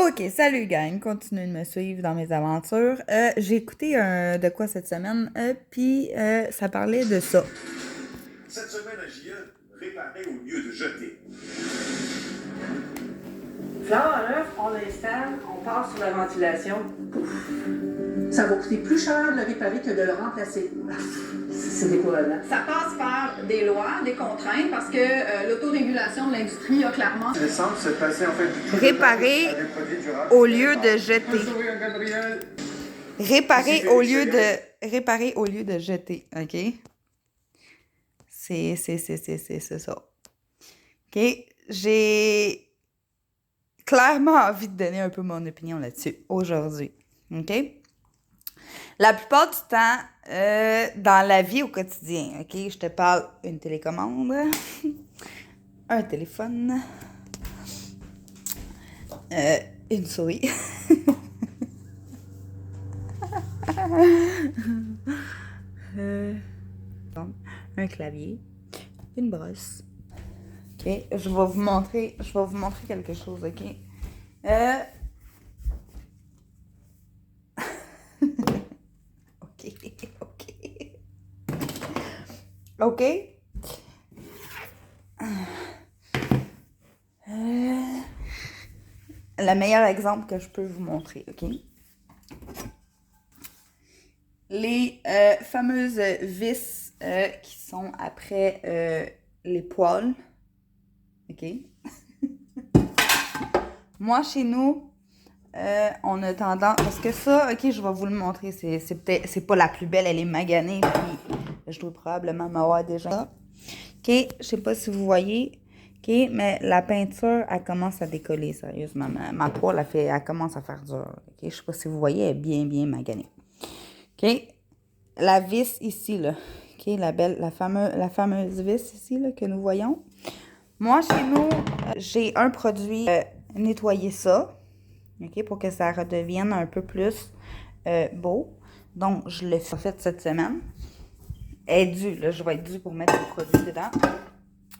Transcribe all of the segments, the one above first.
Ok, salut gang, continuez de me suivre dans mes aventures. J'ai écouté de quoi cette semaine, puis ça parlait de ça. Cette semaine à JE, réparer au lieu de jeter. Fleur à neuf, on l'installe, on part sur la ventilation. Pouf. Ça va coûter plus cher de le réparer que de le remplacer. C'est décourageant. Ça passe par des lois, des contraintes, parce que l'autorégulation de l'industrie a clairement... Il semble se passer en fait du Réparer au lieu de jeter. Réparer au lieu de jeter, ok? C'est ça. Ok? J'ai clairement envie de donner un peu mon opinion là-dessus aujourd'hui, ok? La plupart du temps, dans la vie au quotidien, ok? Je te parle une télécommande, un téléphone, une souris. Un clavier, une brosse. Ok, je vais vous montrer quelque chose, ok? Ok. Le meilleur exemple que je peux vous montrer, ok? Les fameuses vis qui sont après les poils, ok? Moi, chez nous, on a tendance... Parce que ça, ok, je vais vous le montrer. C'est pas la plus belle, elle est maganée, puis je dois probablement m'avoir déjà. Ok, je sais pas si vous voyez, ok, mais la peinture, elle commence à décoller, sérieusement. Ma poêle, elle commence à faire dur. Ok, je sais pas si vous voyez, elle est bien maganée. Ok, la vis ici, là, ok, la fameuse vis ici, là, que nous voyons. Moi, chez nous, j'ai un produit nettoyer ça, ok, pour que ça redevienne un peu plus beau. Donc, je l'ai fait cette semaine. Elle est due, là, je vais être due pour mettre le produit dedans.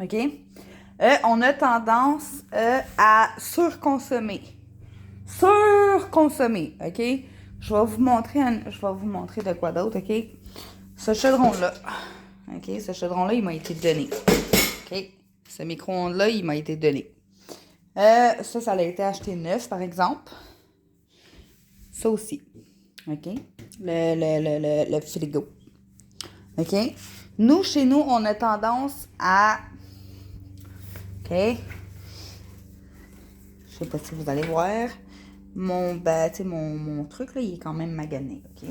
OK? On a tendance à surconsommer. Surconsommer, OK? Je vais vous montrer de quoi d'autre, OK? Ce chaudron-là. OK? Ce chaudron-là, il m'a été donné. OK? Ce micro-ondes-là, il m'a été donné. Ça a été acheté neuf, par exemple. Ça aussi. OK? Le frigo. OK? Nous, chez nous, on a tendance à... OK? Je sais pas si vous allez voir. Mon truc, là, il est quand même magané. OK?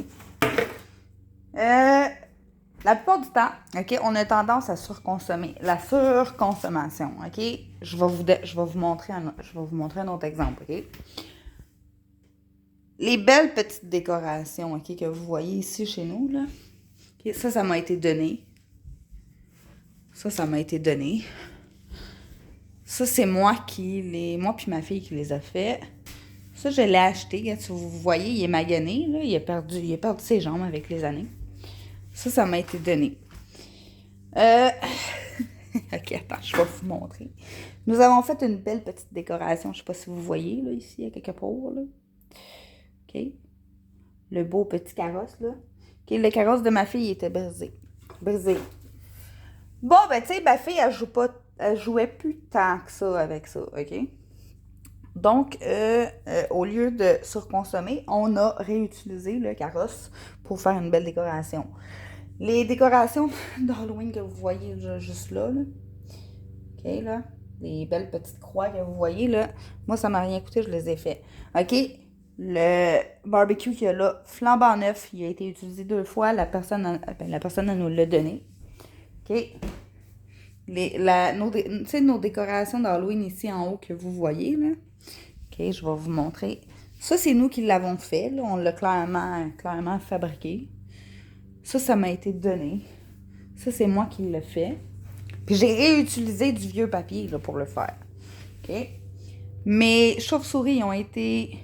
La plupart du temps, OK, on a tendance à surconsommer. La surconsommation, OK? Je vais vous montrer un autre exemple, OK? Les belles petites décorations, OK, que vous voyez ici chez nous, là. OK, ça m'a été donné. Ça m'a été donné. Ça, c'est moi puis ma fille qui les a fait. Ça, je l'ai acheté. Si vous voyez, il est magané, là. Il a perdu ses jambes avec les années. Ça m'a été donné. Ok, attends, je vais vous montrer. Nous avons fait une belle petite décoration. Je ne sais pas si vous voyez, là, ici, à quelque part, là. OK. Le beau petit carrosse, là. OK, le carrosse de ma fille, il était brisé. Bon, ben, tu sais, ma fille, elle jouait plus tant que ça avec ça, OK? Donc, au lieu de surconsommer, on a réutilisé le carrosse pour faire une belle décoration. Les décorations d'Halloween que vous voyez juste là, OK, là, les belles petites croix que vous voyez, là, moi, ça m'a rien coûté, je les ai fait. OK? Le barbecue qu'il y a là, flambant neuf, il a été utilisé 2 fois, la personne elle nous l'a donné. OK? Nos décorations d'Halloween ici en haut que vous voyez, là. OK, je vais vous montrer. Ça, c'est nous qui l'avons fait, là. On l'a clairement fabriqué. Ça m'a été donné. Ça, c'est moi qui l'ai fait. Puis j'ai réutilisé du vieux papier, là, pour le faire. OK? Mes chauves-souris ont été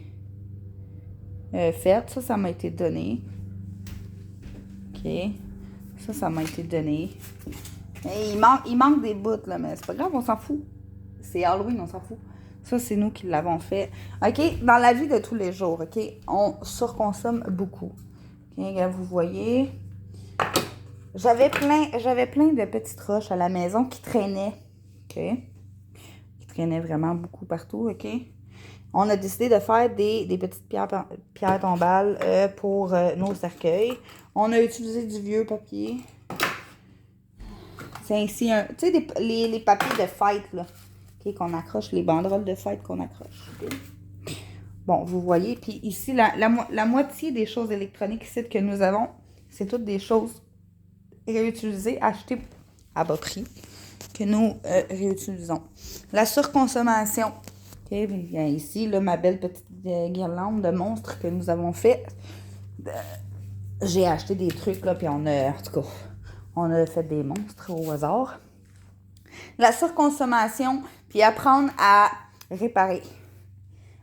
faites. Ça m'a été donné. OK? Ça m'a été donné. Et il manque des bouts, là, mais c'est pas grave, on s'en fout. C'est Halloween, on s'en fout. Ça, c'est nous qui l'avons fait. OK? Dans la vie de tous les jours, OK? On surconsomme beaucoup. OK? Vous voyez... J'avais plein de petites roches à la maison qui traînaient. OK? Qui traînaient vraiment beaucoup partout. OK? On a décidé de faire des petites pierres tombales pour nos cercueils. On a utilisé du vieux papier. C'est ainsi un... Tu sais, les papiers de fête, là. Okay, qu'on accroche, les banderoles de fête qu'on accroche. Okay. Bon, vous voyez. Puis ici, la moitié des choses électroniques ici que nous avons, c'est toutes des choses réutilisées, achetées à bas prix, que nous réutilisons. La surconsommation. Okay, bien ici, là, ma belle petite guirlande de monstres que nous avons fait. J'ai acheté des trucs, là, puis en tout cas, on a fait des monstres au hasard. La surconsommation, puis apprendre à réparer.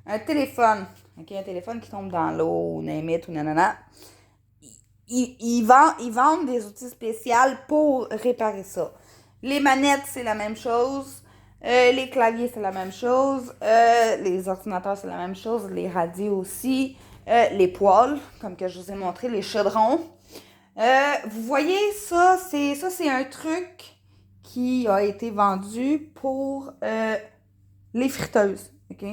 Un téléphone, OK, un téléphone qui tombe dans l'eau, name it, ou nanana. Ils vendent des outils spéciaux pour réparer ça. Les manettes, c'est la même chose. Les claviers, c'est la même chose. Les ordinateurs, c'est la même chose. Les radios aussi. Les poêles, comme que je vous ai montré, les chaudrons. Vous voyez, ça, c'est un truc qui a été vendu pour les friteuses, OK?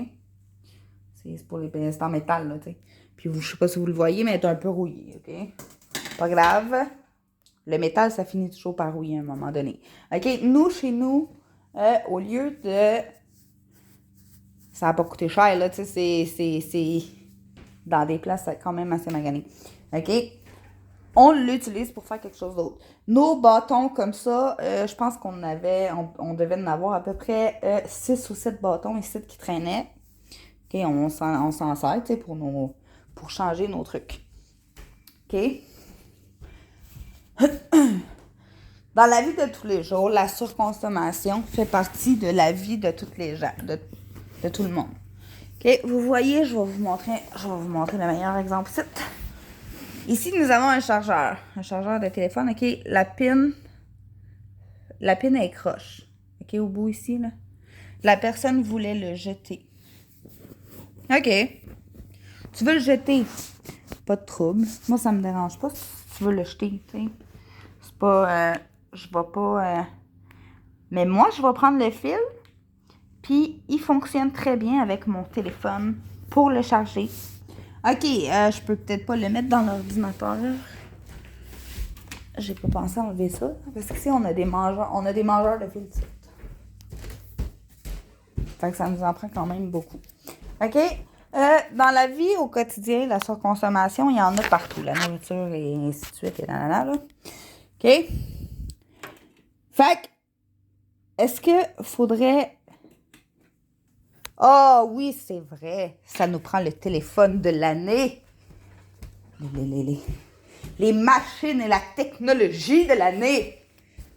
C'est pour c'est en métal, là, tu sais. Puis, je sais pas si vous le voyez, mais elle est un peu rouillée, OK? Pas grave. Le métal, ça finit toujours par rouiller à un moment donné. OK? Nous, chez nous, au lieu de... Ça n'a pas coûté cher, là, tu sais, c'est... Dans des places, c'est quand même assez magané. OK? On l'utilise pour faire quelque chose d'autre. Nos bâtons comme ça, je pense qu'on devait en avoir à peu près 6 ou 7 bâtons ici qui traînaient. OK, on s'en sert, tu sais, pour changer nos trucs. OK? Dans la vie de tous les jours, la surconsommation fait partie de la vie de tous les gens, de tout le monde. OK, vous voyez, je vais vous montrer le meilleur exemple ici. Ici, nous avons un chargeur de téléphone, OK? La pin est croche, OK? Au bout ici, là. La personne voulait le jeter. OK. Tu veux le jeter? Pas de trouble. Moi, ça me dérange pas si tu veux le jeter, tu sais. C'est pas... je vais pas... Mais moi, je vais prendre le fil, puis il fonctionne très bien avec mon téléphone pour le charger. OK, je peux peut-être pas le mettre dans l'ordinateur. J'ai pas pensé à enlever ça. Parce qu'ici, on a des mangeurs de fil. Fait que ça nous en prend quand même beaucoup. OK? Dans la vie au quotidien, la surconsommation, il y en a partout. La nourriture et ainsi de suite. Et nanana, là. OK? Fait que, est-ce que faudrait... Ah oui, c'est vrai. Ça nous prend le téléphone de l'année. Les machines et la technologie de l'année.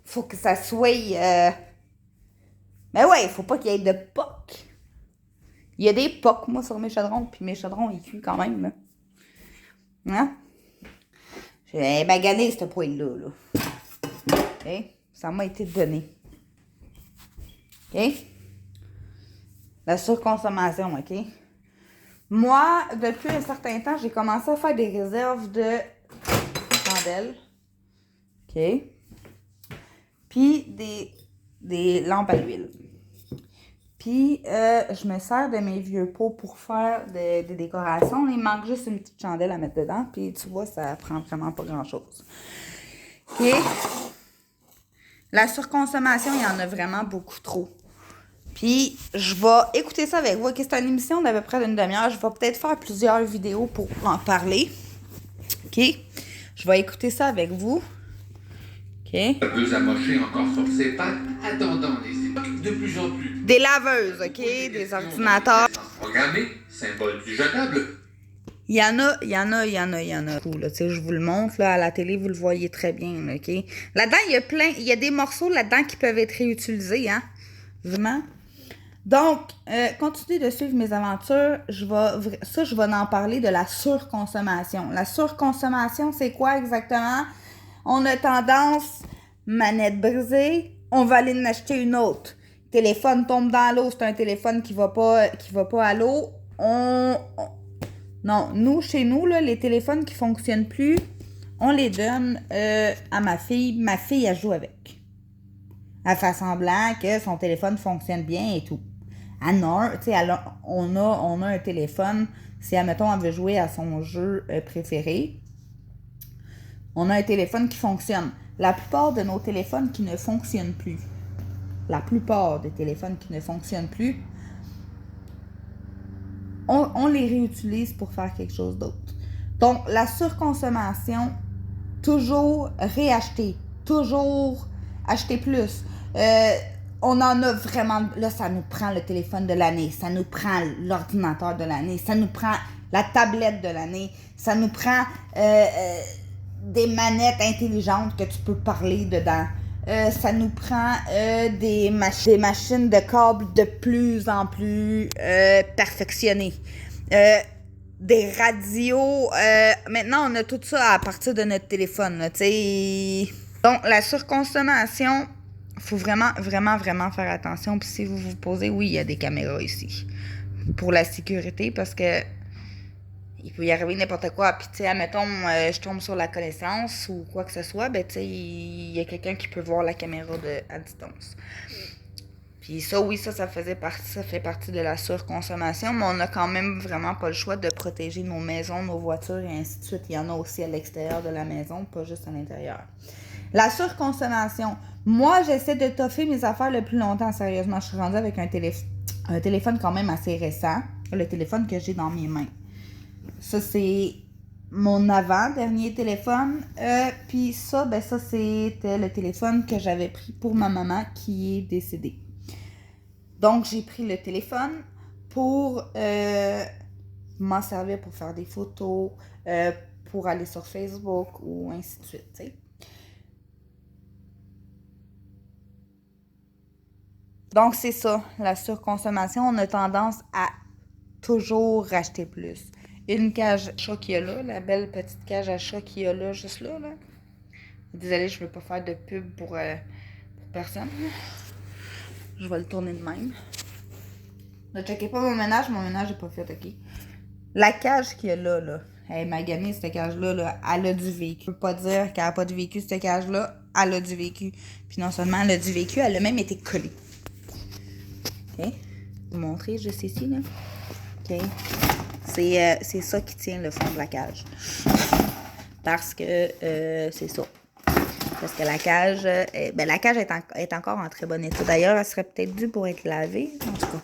Faut que ça soit... Mais ouais, il faut pas qu'il y ait de POC. Il y a des POC, moi, sur mes chaudrons. Puis mes chaudrons, ils cuisent quand même. Là. Hein? J'ai magané ce poil-là. Là. OK? Ça m'a été donné. OK? La surconsommation, OK? Moi, depuis un certain temps, j'ai commencé à faire des réserves de chandelles. OK? Puis des lampes à l'huile. Puis, je me sers de mes vieux pots pour faire des décorations. Il manque juste une petite chandelle à mettre dedans. Puis, tu vois, ça prend vraiment pas grand-chose. OK? La surconsommation, il y en a vraiment beaucoup trop. Puis, je vais écouter ça avec vous. OK, c'est une émission d'à peu près d'une demi-heure. Je vais peut-être faire plusieurs vidéos pour en parler. OK? Je vais écouter ça avec vous. OK? Veut amocher encore sur ses pattes, attendant les époques de plus en plus. Des laveuses, OK? Des ordinateurs. Programmé, symbole du jetable. Il y en a. Là, je vous le montre là, à la télé, vous le voyez très bien, OK? Là-dedans, il y a des morceaux là-dedans qui peuvent être réutilisés, hein? Vraiment. Donc, continuez de suivre mes aventures. Je vais en parler de la surconsommation. La surconsommation, c'est quoi exactement? On a tendance, manette brisée, on va aller en acheter une autre. téléphone tombe dans l'eau, c'est un téléphone qui va pas à l'eau, non, nous, chez nous, là, les téléphones qui fonctionnent plus, on les donne à ma fille. Ma fille, elle joue avec. Elle fait semblant que son téléphone fonctionne bien et tout. On a un téléphone, si, admettons, elle veut jouer à son jeu préféré, on a un téléphone qui fonctionne. La plupart de nos téléphones qui ne fonctionnent plus, la plupart des téléphones qui ne fonctionnent plus, on les réutilise pour faire quelque chose d'autre. Donc, la surconsommation, toujours réacheter, toujours acheter plus. On en a vraiment, là, ça nous prend le téléphone de l'année, ça nous prend l'ordinateur de l'année, ça nous prend la tablette de l'année, ça nous prend des manettes intelligentes que tu peux parler dedans. Ça nous prend des machines de câbles de plus en plus perfectionnées. Des radios. Maintenant, on a tout ça à partir de notre téléphone. T'sais. Donc, la surconsommation, il faut vraiment, vraiment, vraiment faire attention. Puis si vous vous posez, oui, il y a des caméras ici. Pour la sécurité, parce que il peut y arriver n'importe quoi. Puis, tu sais, admettons, je tombe sur la connaissance ou quoi que ce soit, ben, tu sais, il y a quelqu'un qui peut voir la caméra à distance. Puis ça, oui, ça fait partie de la surconsommation, mais on n'a quand même vraiment pas le choix de protéger nos maisons, nos voitures et ainsi de suite. Il y en a aussi à l'extérieur de la maison, pas juste à l'intérieur. La surconsommation. Moi, j'essaie de toffer mes affaires le plus longtemps, sérieusement. Je suis rendue avec un téléphone quand même assez récent, le téléphone que j'ai dans mes mains. Ça, c'est mon avant-dernier téléphone. Puis ça, ben ça, c'était le téléphone que j'avais pris pour ma maman qui est décédée. Donc, j'ai pris le téléphone pour m'en servir pour faire des photos, pour aller sur Facebook ou ainsi de suite, tu sais. Donc, c'est ça, la surconsommation. On a tendance à toujours racheter plus. Une cage à chat qu'il y a là, la belle petite cage à chat qu'il y a là, juste là. Désolée, je ne veux pas faire de pub pour personne. Je vais le tourner de même. Ne checkez pas mon ménage n'est pas fait, ok? La cage qu'il y a là, elle est maganée, cette cage-là, elle a du vécu. Je peux pas dire qu'elle n'a pas de vécu, cette cage-là, elle a du vécu. Puis non seulement elle a du vécu, elle a même été collée. Ok? Je vais vous montrer juste ici, là. Ok? C'est ça qui tient le fond de la cage. Parce que c'est ça. Parce que la cage, la cage est encore en très bon état. D'ailleurs, elle serait peut-être due pour être lavée. En tout cas.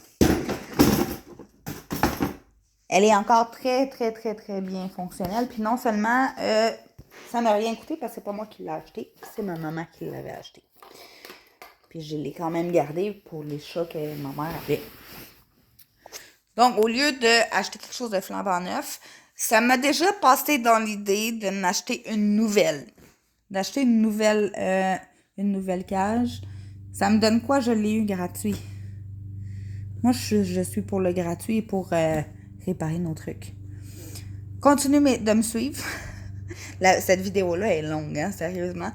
Elle est encore très, très, très, très bien fonctionnelle. Puis non seulement, ça m'a rien coûté parce que c'est pas moi qui l'ai acheté. C'est ma maman qui l'avait acheté. Puis je l'ai quand même gardé pour les chats que ma mère avait. Donc, au lieu d'acheter quelque chose de flambant neuf, ça m'a déjà passé dans l'idée de m'acheter une nouvelle. D'acheter une nouvelle cage. Ça me donne quoi? Je l'ai eu gratuit. Moi, je suis pour le gratuit et pour réparer nos trucs. Continuez de me suivre. Cette vidéo-là est longue, hein, sérieusement.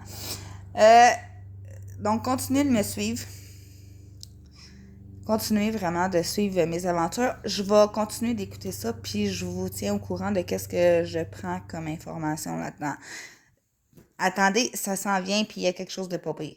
Donc, continuez de me suivre. Continuez vraiment de suivre mes aventures. Je vais continuer d'écouter ça, puis je vous tiens au courant de qu'est-ce que je prends comme information là-dedans. Attendez, ça s'en vient, puis il y a quelque chose de pas pire.